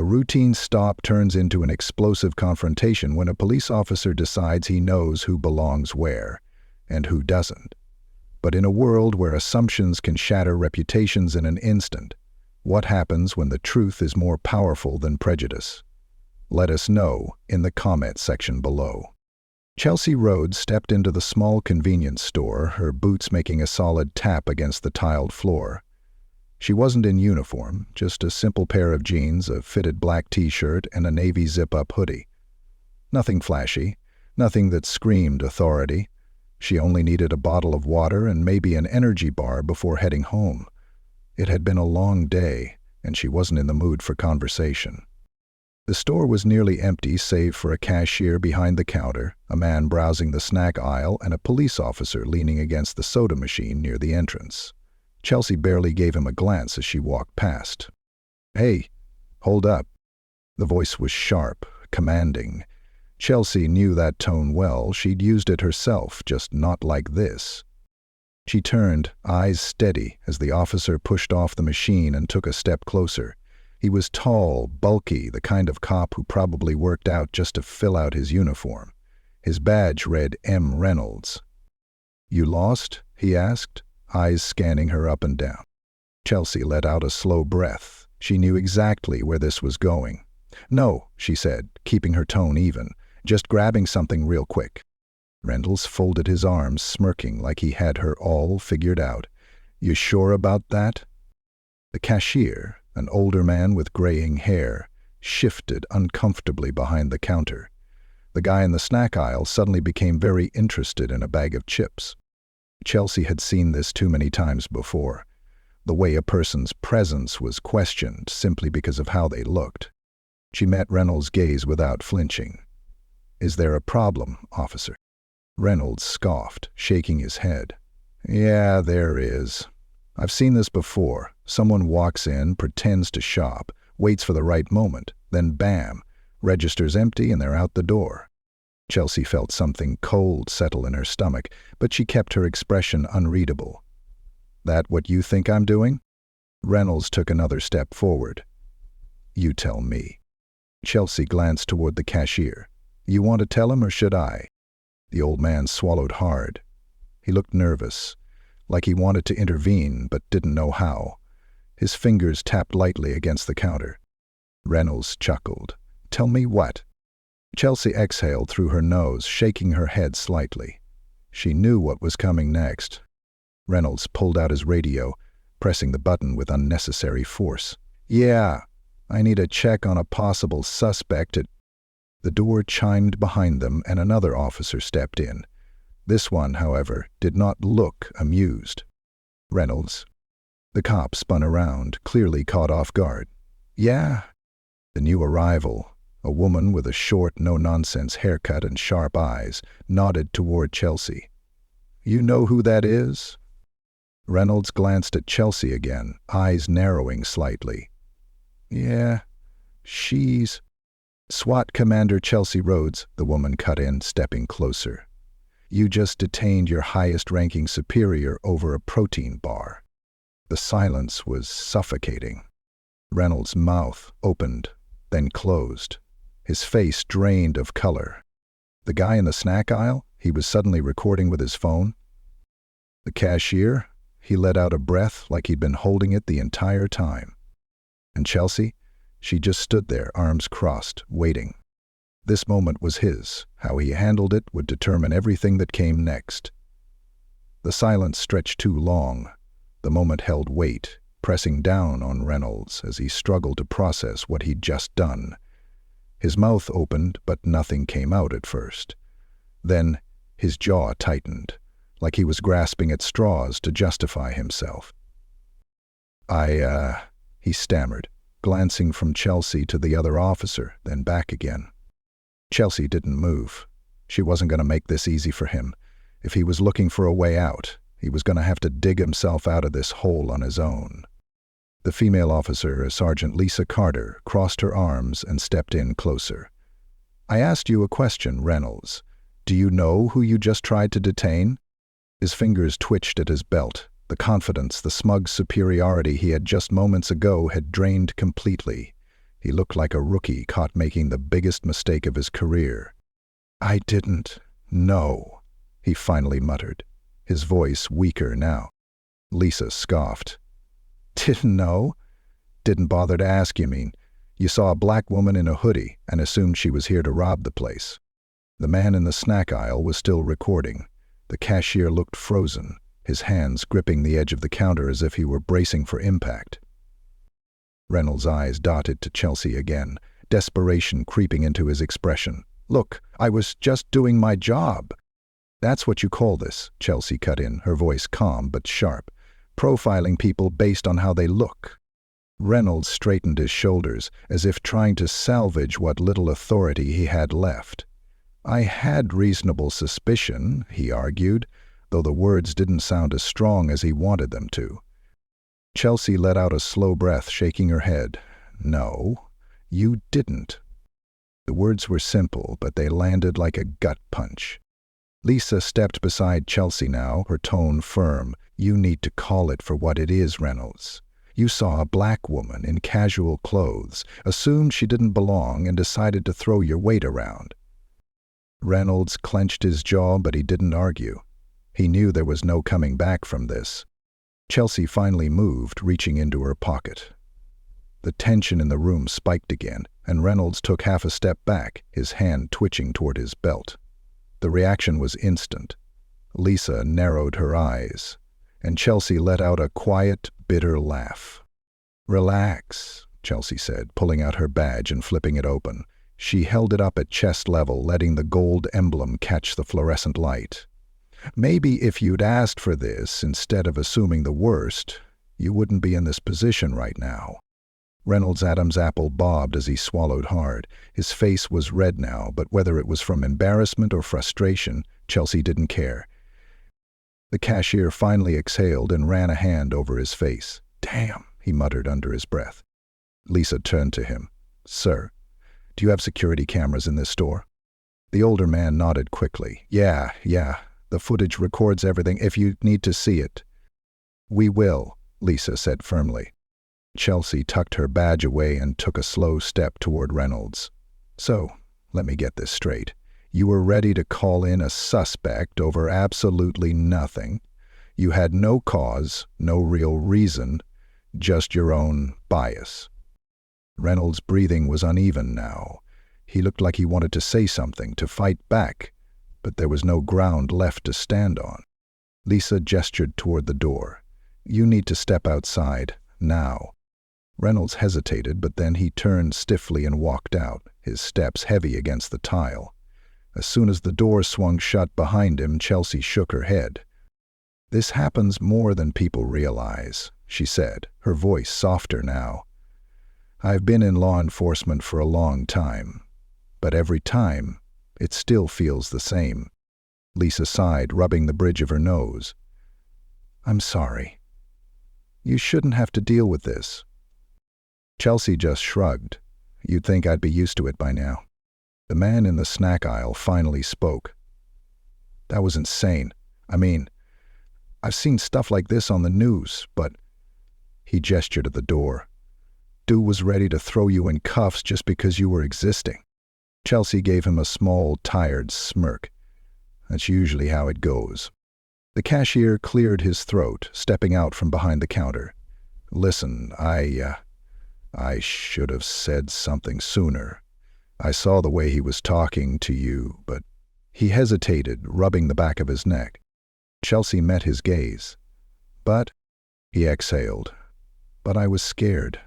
routine stop turns into an explosive confrontation when a police officer decides he knows who belongs where and who doesn't. But in a world where assumptions can shatter reputations in an instant, what happens when the truth is more powerful than prejudice? Let us know in the comment section below. Chelsea Rhodes stepped into the small convenience store, her boots making a solid tap against the tiled floor. She wasn't in uniform, just a simple pair of jeans, a fitted black t-shirt, and a navy zip-up hoodie. Nothing flashy, nothing that screamed authority. She only needed a bottle of water and maybe an energy bar before heading home. It had been a long day, and she wasn't in the mood for conversation. The store was nearly empty save for a cashier behind the counter, a man browsing the snack aisle, and a police officer leaning against the soda machine near the entrance. Chelsea barely gave him a glance as she walked past. "Hey, hold up." The voice was sharp, commanding. Chelsea knew that tone well. She'd used it herself, just not like this. She turned, eyes steady, as the officer pushed off the machine and took a step closer. He was tall, bulky, the kind of cop who probably worked out just to fill out his uniform. His badge read M. Reynolds. "You lost?" he asked, eyes scanning her up and down. Chelsea let out a slow breath. She knew exactly where this was going. "No," she said, keeping her tone even, "just grabbing something real quick." Reynolds folded his arms, smirking like he had her all figured out. "You sure about that?" The cashier, an older man with graying hair, shifted uncomfortably behind the counter. The guy in the snack aisle suddenly became very interested in a bag of chips. Chelsea had seen this too many times before. The way a person's presence was questioned simply because of how they looked. She met Reynolds' gaze without flinching. "Is there a problem, officer?" Reynolds scoffed, shaking his head. "Yeah, there is. I've seen this before. Someone walks in, pretends to shop, waits for the right moment, then bam, register's empty and they're out the door." Chelsea felt something cold settle in her stomach, but she kept her expression unreadable. "That what you think I'm doing?" Reynolds took another step forward. "You tell me." Chelsea glanced toward the cashier. "You want to tell him or should I?" The old man swallowed hard. He looked nervous, like he wanted to intervene but didn't know how. His fingers tapped lightly against the counter. Reynolds chuckled. "Tell me what?" Chelsea exhaled through her nose, shaking her head slightly. She knew what was coming next. Reynolds pulled out his radio, pressing the button with unnecessary force. "Yeah, I need a check on a possible suspect at—" The door chimed behind them and another officer stepped in. This one, however, did not look amused. "Reynolds?" The cop spun around, clearly caught off guard. "Yeah." The new arrival, a woman with a short, no-nonsense haircut and sharp eyes, nodded toward Chelsea. "You know who that is?" Reynolds glanced at Chelsea again, eyes narrowing slightly. "Yeah, she's—" "SWAT Commander Chelsea Rhodes," the woman cut in, stepping closer. "You just detained your highest-ranking superior over a protein bar." The silence was suffocating. Reynolds' mouth opened, then closed. His face drained of color. The guy in the snack aisle, he was suddenly recording with his phone. The cashier, he let out a breath like he'd been holding it the entire time. And Chelsea, she just stood there, arms crossed, waiting. This moment was his. How he handled it would determine everything that came next. The silence stretched too long. The moment held weight, pressing down on Reynolds as he struggled to process what he'd just done. His mouth opened, but nothing came out at first. Then his jaw tightened, like he was grasping at straws to justify himself. He stammered, glancing from Chelsea to the other officer, then back again. Chelsea didn't move. She wasn't going to make this easy for him. If he was looking for a way out, he was going to have to dig himself out of this hole on his own. The female officer, Sergeant Lisa Carter, crossed her arms and stepped in closer. "I asked you a question, Reynolds. Do you know who you just tried to detain?" His fingers twitched at his belt. The confidence, the smug superiority he had just moments ago had drained completely. He looked like a rookie caught making the biggest mistake of his career. "I didn't know," he finally muttered, his voice weaker now. Lisa scoffed. "Didn't know? Didn't bother to ask, you mean? You saw a black woman in a hoodie and assumed she was here to rob the place." The man in the snack aisle was still recording. The cashier looked frozen, his hands gripping the edge of the counter as if he were bracing for impact. Reynolds' eyes darted to Chelsea again, desperation creeping into his expression. "Look, I was just doing my job." "That's what you call this," Chelsea cut in, her voice calm but sharp. "Profiling people based on how they look." Reynolds straightened his shoulders, as if trying to salvage what little authority he had left. "I had reasonable suspicion," he argued, though the words didn't sound as strong as he wanted them to. Chelsea let out a slow breath, shaking her head. "No, you didn't." The words were simple, but they landed like a gut punch. Lisa stepped beside Chelsea now, her tone firm. "You need to call it for what it is, Reynolds. You saw a black woman in casual clothes, assumed she didn't belong, and decided to throw your weight around." Reynolds clenched his jaw, but he didn't argue. He knew there was no coming back from this. Chelsea finally moved, reaching into her pocket. The tension in the room spiked again, and Reynolds took half a step back, his hand twitching toward his belt. The reaction was instant. Lisa narrowed her eyes, and Chelsea let out a quiet, bitter laugh. "Relax," Chelsea said, pulling out her badge and flipping it open. She held it up at chest level, letting the gold emblem catch the fluorescent light. "Maybe if you'd asked for this instead of assuming the worst, you wouldn't be in this position right now." Reynolds' Adam's apple bobbed as he swallowed hard. His face was red now, but whether it was from embarrassment or frustration, Chelsea didn't care. The cashier finally exhaled and ran a hand over his face. "Damn," he muttered under his breath. Lisa turned to him. "Sir, do you have security cameras in this store?" The older man nodded quickly. Yeah. The footage records everything if you need to see it." "We will," Lisa said firmly. Chelsea tucked her badge away and took a slow step toward Reynolds. "So, let me get this straight. You were ready to call in a suspect over absolutely nothing. You had no cause, no real reason, just your own bias." Reynolds' breathing was uneven now. He looked like he wanted to say something, to fight back, but there was no ground left to stand on. Lisa gestured toward the door. "You need to step outside, now." Reynolds hesitated, but then he turned stiffly and walked out, his steps heavy against the tile. As soon as the door swung shut behind him, Chelsea shook her head. "This happens more than people realize," she said, her voice softer now. "I've been in law enforcement for a long time, but every time, it still feels the same." Lisa sighed, rubbing the bridge of her nose. "I'm sorry. You shouldn't have to deal with this." Chelsea just shrugged. "You'd think I'd be used to it by now." The man in the snack aisle finally spoke. "That was insane. I mean, I've seen stuff like this on the news, but..." He gestured at the door. "Dude was ready to throw you in cuffs just because you were existing." Chelsea gave him a small, tired smirk. "That's usually how it goes." The cashier cleared his throat, stepping out from behind the counter. "Listen, I should have said something sooner. I saw the way he was talking to you, but..." He hesitated, rubbing the back of his neck. Chelsea met his gaze. "But..." He exhaled. "But I was scared.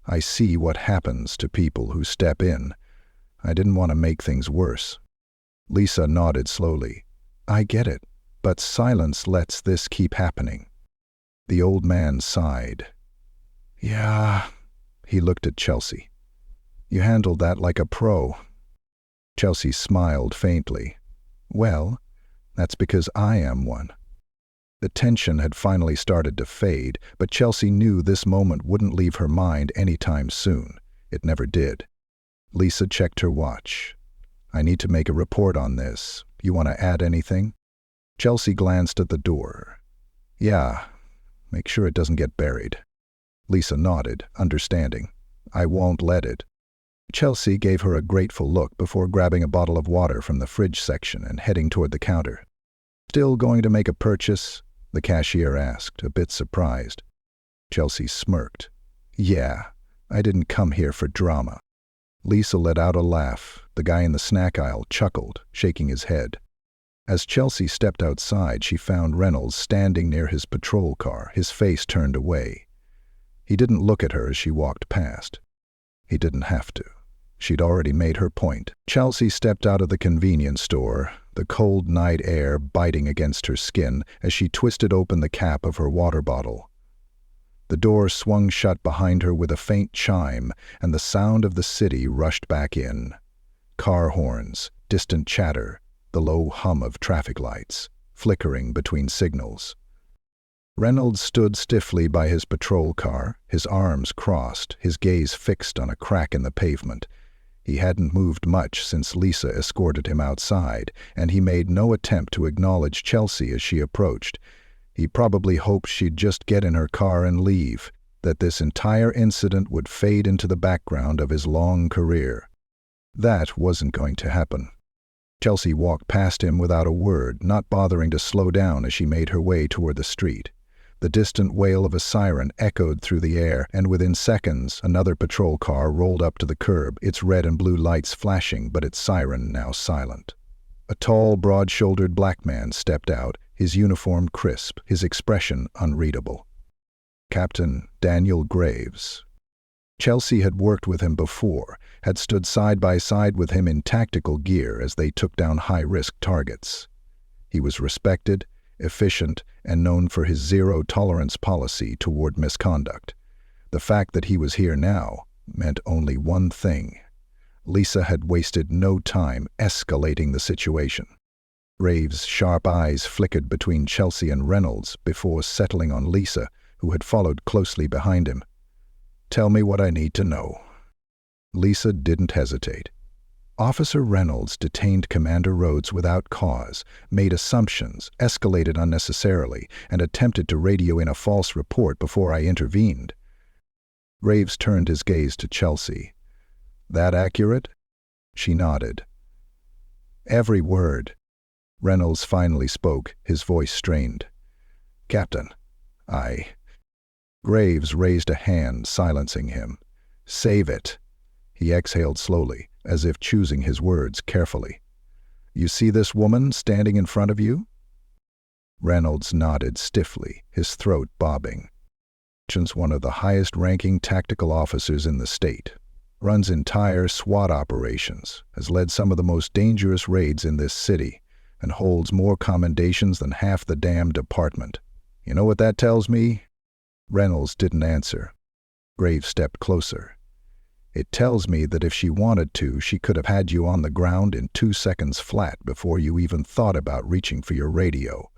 I see what happens to people who step in. I didn't want to make things worse." Lisa nodded slowly. "I get it, but silence lets this keep happening." The old man sighed. "Yeah." He looked at Chelsea. "You handled that like a pro." Chelsea smiled faintly. "Well, that's because I am one." The tension had finally started to fade, but Chelsea knew this moment wouldn't leave her mind anytime soon. It never did. Lisa checked her watch. "I need to make a report on this. You want to add anything?" Chelsea glanced at the door. "Yeah, make sure it doesn't get buried." Lisa nodded, understanding. I won't let it." Chelsea gave her a grateful look before grabbing a bottle of water from the fridge section and heading toward the counter. "Still going to make a purchase?" the cashier asked, a bit surprised. Chelsea smirked. "Yeah, I didn't come here for drama." Lisa let out a laugh. The guy in the snack aisle chuckled, shaking his head. As Chelsea stepped outside, she found Reynolds standing near his patrol car, his face turned away. He didn't look at her as she walked past. He didn't have to. She'd already made her point. Chelsea stepped out of the convenience store, the cold night air biting against her skin as she twisted open the cap of her water bottle. The door swung shut behind her with a faint chime, and the sound of the city rushed back in. Car horns, distant chatter, the low hum of traffic lights, flickering between signals. Reynolds stood stiffly by his patrol car, his arms crossed, his gaze fixed on a crack in the pavement. He hadn't moved much since Lisa escorted him outside, and he made no attempt to acknowledge Chelsea as she approached. He probably hoped she'd just get in her car and leave, that this entire incident would fade into the background of his long career. That wasn't going to happen. Chelsea walked past him without a word, not bothering to slow down as she made her way toward the street. The distant wail of a siren echoed through the air, and within seconds another patrol car rolled up to the curb, its red and blue lights flashing but its siren now silent. A tall, broad-shouldered black man stepped out, his uniform crisp, his expression unreadable. Captain Daniel Graves. Chelsea had worked with him before, had stood side by side with him in tactical gear as they took down high-risk targets. He was respected, efficient, and known for his zero-tolerance policy toward misconduct. The fact that he was here now meant only one thing. Lisa had wasted no time escalating the situation. Graves' sharp eyes flickered between Chelsea and Reynolds before settling on Lisa, who had followed closely behind him. "Tell me what I need to know." Lisa didn't hesitate. Officer Reynolds detained Commander Rhodes without cause, made assumptions, escalated unnecessarily, and attempted to radio in a false report before I intervened. Graves turned his gaze to Chelsea. "That accurate?" She nodded. "Every word." Reynolds finally spoke, his voice strained. "Captain, Graves raised a hand, silencing him. "Save it." He exhaled slowly, as if choosing his words carefully. "You see this woman standing in front of you?" Reynolds nodded stiffly, his throat bobbing. She's one of the highest-ranking tactical officers in the state. Runs entire SWAT operations, has led some of the most dangerous raids in this city, and holds more commendations than half the damn department. You know what that tells me?" Reynolds didn't answer. Graves stepped closer. "It tells me that if she wanted to, she could have had you on the ground in 2 seconds flat before you even thought about reaching for your radio.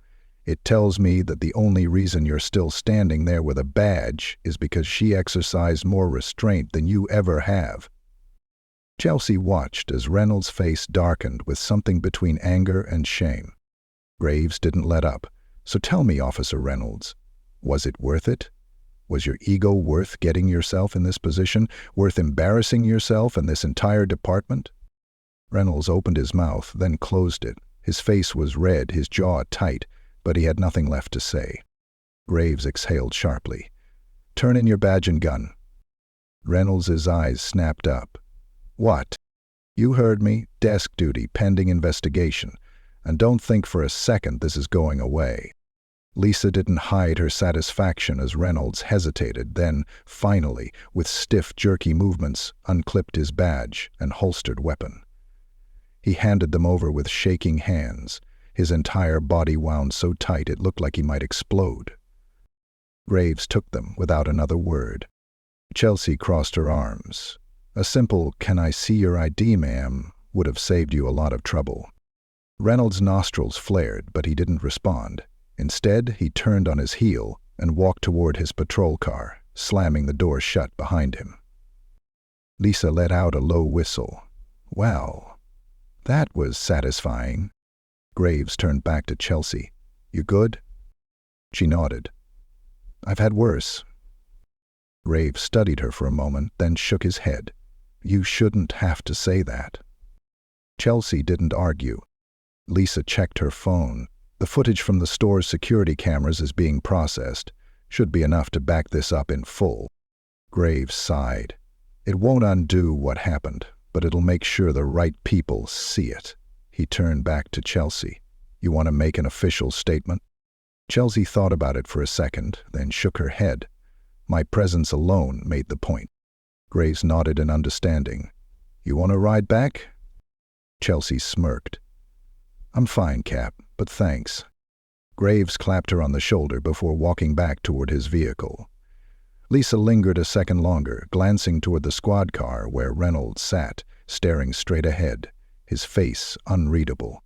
It tells me that the only reason you're still standing there with a badge is because she exercised more restraint than you ever have." Chelsea watched as Reynolds' face darkened with something between anger and shame. Graves didn't let up. "So tell me, Officer Reynolds, was it worth it? Was your ego worth getting yourself in this position, worth embarrassing yourself and this entire department?" Reynolds opened his mouth, then closed it. His face was red, his jaw tight, but he had nothing left to say. Graves exhaled sharply. "Turn in your badge and gun." Reynolds' eyes snapped up. "What?" "You heard me. Desk duty, pending investigation. And don't think for a second this is going away." Lisa didn't hide her satisfaction as Reynolds hesitated, then, finally, with stiff, jerky movements, unclipped his badge and holstered weapon. He handed them over with shaking hands, his entire body wound so tight it looked like he might explode. Graves took them without another word. Chelsea crossed her arms. A simple, "Can I see your ID, ma'am?" would have saved you a lot of trouble. Reynolds' nostrils flared, but he didn't respond. Instead, he turned on his heel and walked toward his patrol car, slamming the door shut behind him. Lisa let out a low whistle. "Well, that was satisfying." Graves turned back to Chelsea. "You good?" She nodded. "I've had worse." Graves studied her for a moment, then shook his head. You shouldn't have to say that. Chelsea didn't argue. Lisa checked her phone. The footage from the store's security cameras is being processed. Should be enough to back this up in full. Graves sighed. It won't undo what happened, but it'll make sure the right people see it. He turned back to Chelsea. You want to make an official statement? Chelsea thought about it for a second, then shook her head. My presence alone made the point. Graves nodded in understanding. You want to ride back? Chelsea smirked. I'm fine, Cap, but thanks. Graves clapped her on the shoulder before walking back toward his vehicle. Lisa lingered a second longer, glancing toward the squad car where Reynolds sat, staring straight ahead, his face unreadable.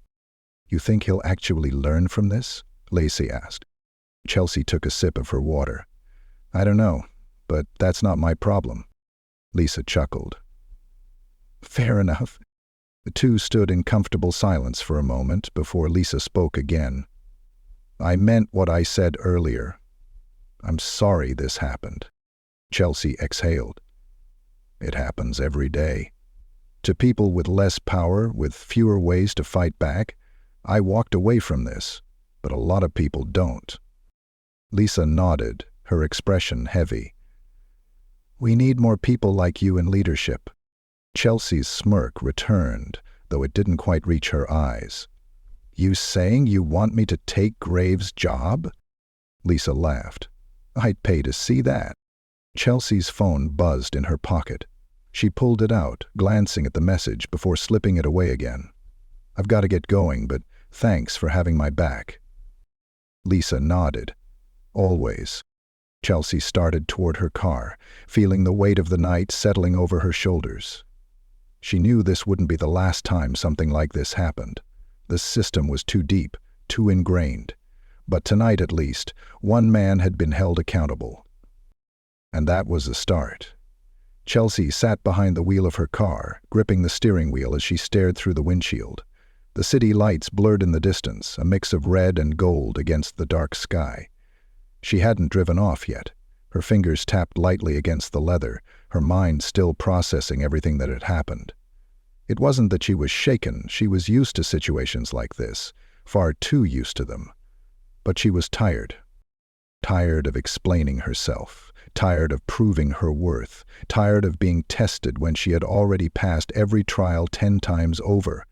You think he'll actually learn from this? Lacey asked. Chelsea took a sip of her water. I don't know, but that's not my problem. Lisa chuckled. Fair enough. The two stood in comfortable silence for a moment before Lisa spoke again. I meant what I said earlier. I'm sorry this happened. Chelsea exhaled. It happens every day. To people with less power, with fewer ways to fight back, I walked away from this, but a lot of people don't. Lisa nodded, her expression heavy. We need more people like you in leadership. Chelsea's smirk returned, though it didn't quite reach her eyes. You saying you want me to take Graves' job? Lisa laughed. I'd pay to see that. Chelsea's phone buzzed in her pocket. She pulled it out, glancing at the message before slipping it away again. I've got to get going, but thanks for having my back. Lisa nodded. Always. Chelsea started toward her car, feeling the weight of the night settling over her shoulders. She knew this wouldn't be the last time something like this happened. The system was too deep, too ingrained. But tonight, at least, one man had been held accountable. And that was the start. Chelsea sat behind the wheel of her car, gripping the steering wheel as she stared through the windshield. The city lights blurred in the distance, a mix of red and gold against the dark sky. She hadn't driven off yet. Her fingers tapped lightly against the leather, her mind still processing everything that had happened. It wasn't that she was shaken, she was used to situations like this, far too used to them. But she was tired. Tired of explaining herself, tired of proving her worth, tired of being tested when she had already passed every trial 10 times over.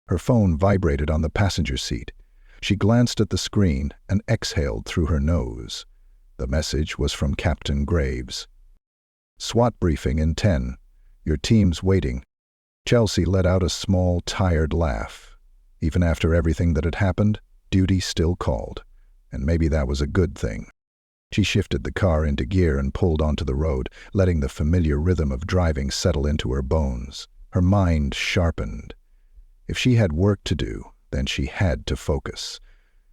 Her phone vibrated on the passenger seat. She glanced at the screen and exhaled through her nose. The message was from Captain Graves. SWAT briefing in 10. Your team's waiting. Chelsea let out a small, tired laugh. Even after everything that had happened, duty still called. And maybe that was a good thing. She shifted the car into gear and pulled onto the road, letting the familiar rhythm of driving settle into her bones. Her mind sharpened. If she had work to do, then she had to focus.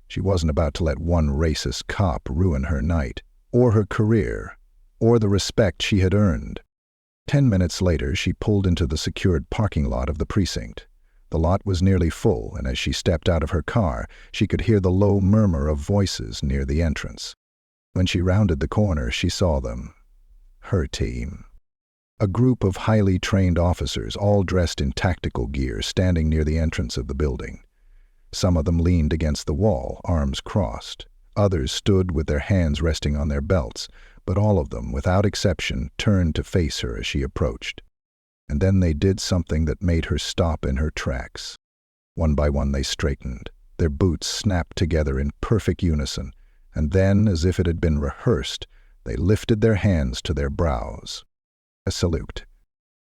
She wasn't about to let one racist cop ruin her night, or her career, or the respect she had earned. 10 minutes later, she pulled into the secured parking lot of the precinct. The lot was nearly full, and as she stepped out of her car, she could hear the low murmur of voices near the entrance. When she rounded the corner, she saw them. Her team. A group of highly trained officers, all dressed in tactical gear, standing near the entrance of the building. Some of them leaned against the wall, arms crossed. Others stood with their hands resting on their belts, but all of them, without exception, turned to face her as she approached. And then they did something that made her stop in her tracks. One by one they straightened. Their boots snapped together in perfect unison, and then, as if it had been rehearsed, they lifted their hands to their brows. A salute.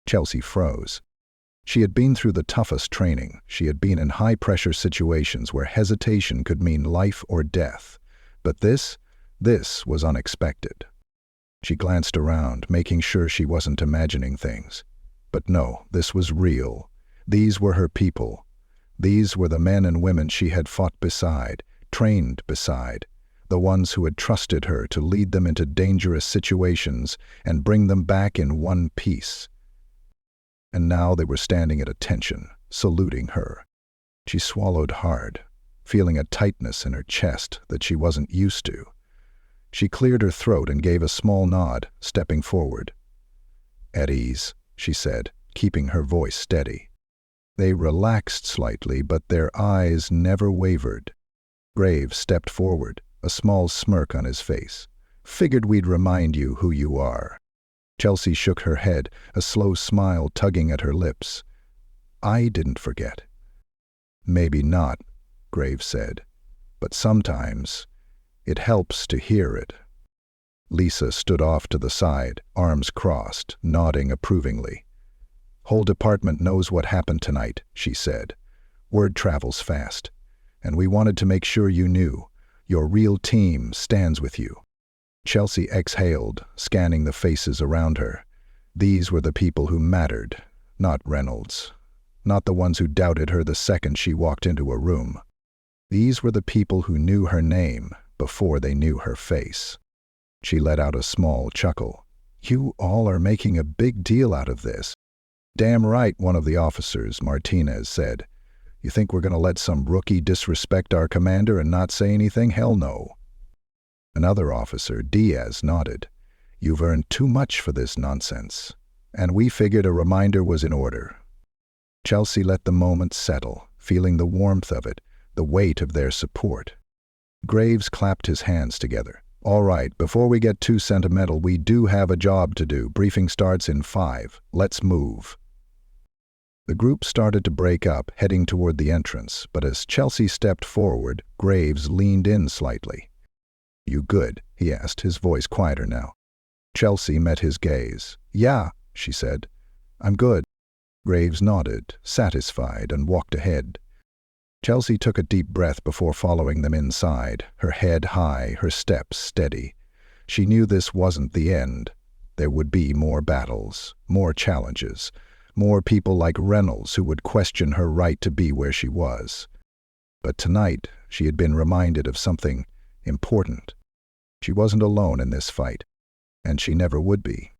Chelsea froze. She had been through the toughest training. She had been in high-pressure situations where hesitation could mean life or death. But this was unexpected. She glanced around, making sure she wasn't imagining things. But no, this was real. These were her people. These were the men and women she had fought beside, trained beside, the ones who had trusted her to lead them into dangerous situations and bring them back in one piece. And now they were standing at attention, saluting her. She swallowed hard, feeling a tightness in her chest that she wasn't used to. She cleared her throat and gave a small nod, stepping forward. "At ease," she said, keeping her voice steady. They relaxed slightly, but their eyes never wavered. Graves stepped forward, a small smirk on his face. "Figured we'd remind you who you are." Chelsea shook her head, a slow smile tugging at her lips. "I didn't forget." "Maybe not," Graves said, "but sometimes it helps to hear it." Lisa stood off to the side, arms crossed, nodding approvingly. "Whole department knows what happened tonight," she said. "Word travels fast, and we wanted to make sure you knew. Your real team stands with you." Chelsea exhaled, scanning the faces around her. These were the people who mattered, not Reynolds. Not the ones who doubted her the second she walked into a room. These were the people who knew her name before they knew her face. She let out a small chuckle. "You all are making a big deal out of this." "Damn right," one of the officers, Martinez, said. "You think we're going to let some rookie disrespect our commander and not say anything? Hell no." Another officer, Diaz, nodded. "You've earned too much for this nonsense." And we figured a reminder was in order. Chelsea let the moment settle, feeling the warmth of it, the weight of their support. Graves clapped his hands together. "All right, before we get too sentimental, we do have a job to do. Briefing starts in 5. Let's move." The group started to break up, heading toward the entrance, but as Chelsea stepped forward, Graves leaned in slightly. "You good?" he asked, his voice quieter now. Chelsea met his gaze. "Yeah," she said. "I'm good." Graves nodded, satisfied, and walked ahead. Chelsea took a deep breath before following them inside, her head high, her steps steady. She knew this wasn't the end. There would be more battles, more challenges, more people like Reynolds who would question her right to be where she was. But tonight, she had been reminded of something important. She wasn't alone in this fight, and she never would be.